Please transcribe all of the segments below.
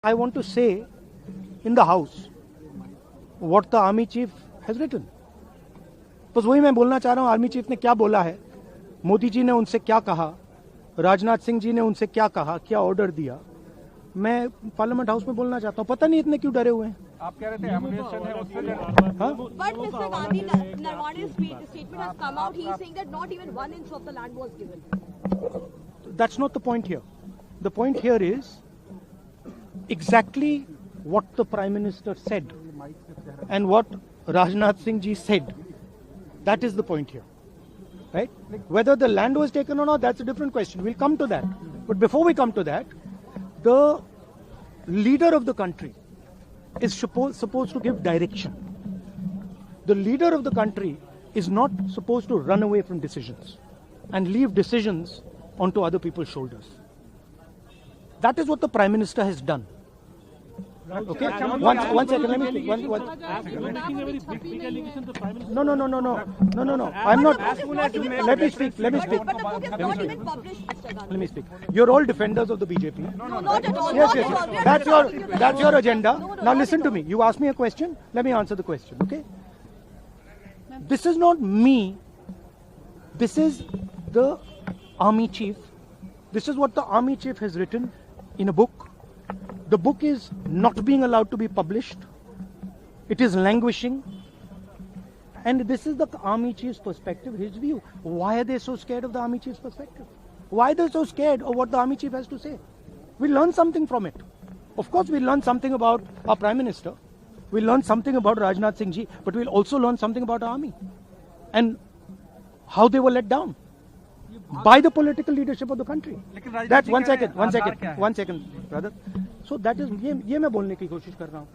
I want to say in the house what the army chief has written. बस वही मैं बोलना चाह रहा हूं, आर्मी चीफ ने क्या बोला है, मोदी जी ने उनसे क्या कहा, राजनाथ सिंह जी ने उनसे क्या कहा, क्या ऑर्डर दिया, मैं पार्लियामेंट हाउस में बोलना चाहता हूं. पता नहीं इतने क्यों डरे हुए हैं. आप कह रहे थे एमुनेशन है उससे But Mr. Gandhi, Narwane's statement has come out. He is saying that not even 1 inch of the land was given. That's not the point here. The point here is exactly what the Prime Minister said and what Rajnath Singh ji said. That is the point here. Right? Whether the land was taken or not, that's a different question. We'll come to that. But before we come to that, the leader of the country is supposed to give direction. The leader of the country is not supposed to run away from decisions and leave decisions onto other people's shoulders. That is what the Prime Minister has done. Okay? One second, let me speak. No. I'm not. Let me speak. But the book is not even published, Mr. Gandhi. Let me speak. You're all defenders of the BJP. No, not at all. Yes. Not at all. We are That's your agenda. No, Now not listen at to all. me. You asked me a question. Let me answer the question. Okay? This is not me. This is the army chief. This is what the army chief has written in a book. The book is not being allowed to be published. It is languishing. And this is the army chief's perspective, his view. Why are they so scared of the army chief's perspective? Why are they so scared of what the army chief has to say? We learn something from it. Of course, we learn something about our Prime Minister. We learn something about Rajnath Singh ji, but we'll also learn something about our army and how they were let down by the political leadership of the country. That's one second, brother. So that is ये मैं बोलने की कोशिश कर रहा हूँ.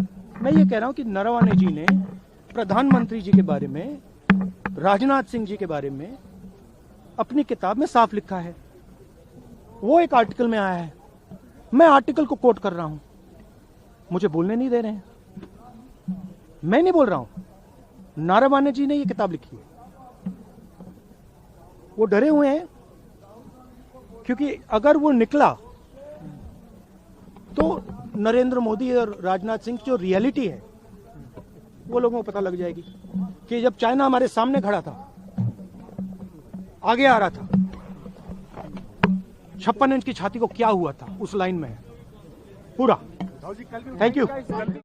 मैं ये कह रहा हूँ कि नरवाने जी ने प्रधानमंत्री जी के बारे में, राजनाथ सिंह जी के बारे में अपनी किताब में साफ लिखा है. वो एक आर्टिकल में आया है. मैं आर्टिकल को कोट कर रहा हूं. मुझे बोलने नहीं दे रहे हैं. मैं नहीं बोल रहा हूं. नारावाने जी ने ये किताब लिखी है. वो डरे हुए हैं क्योंकि अगर वो निकला तो नरेंद्र मोदी और राजनाथ सिंह की जो रियलिटी है वो लोगों को पता लग जाएगी कि जब चाइना हमारे सामने खड़ा था, आगे आ रहा था, 56 इंच की छाती को क्या हुआ था, उस लाइन में है पूरा. Thank you.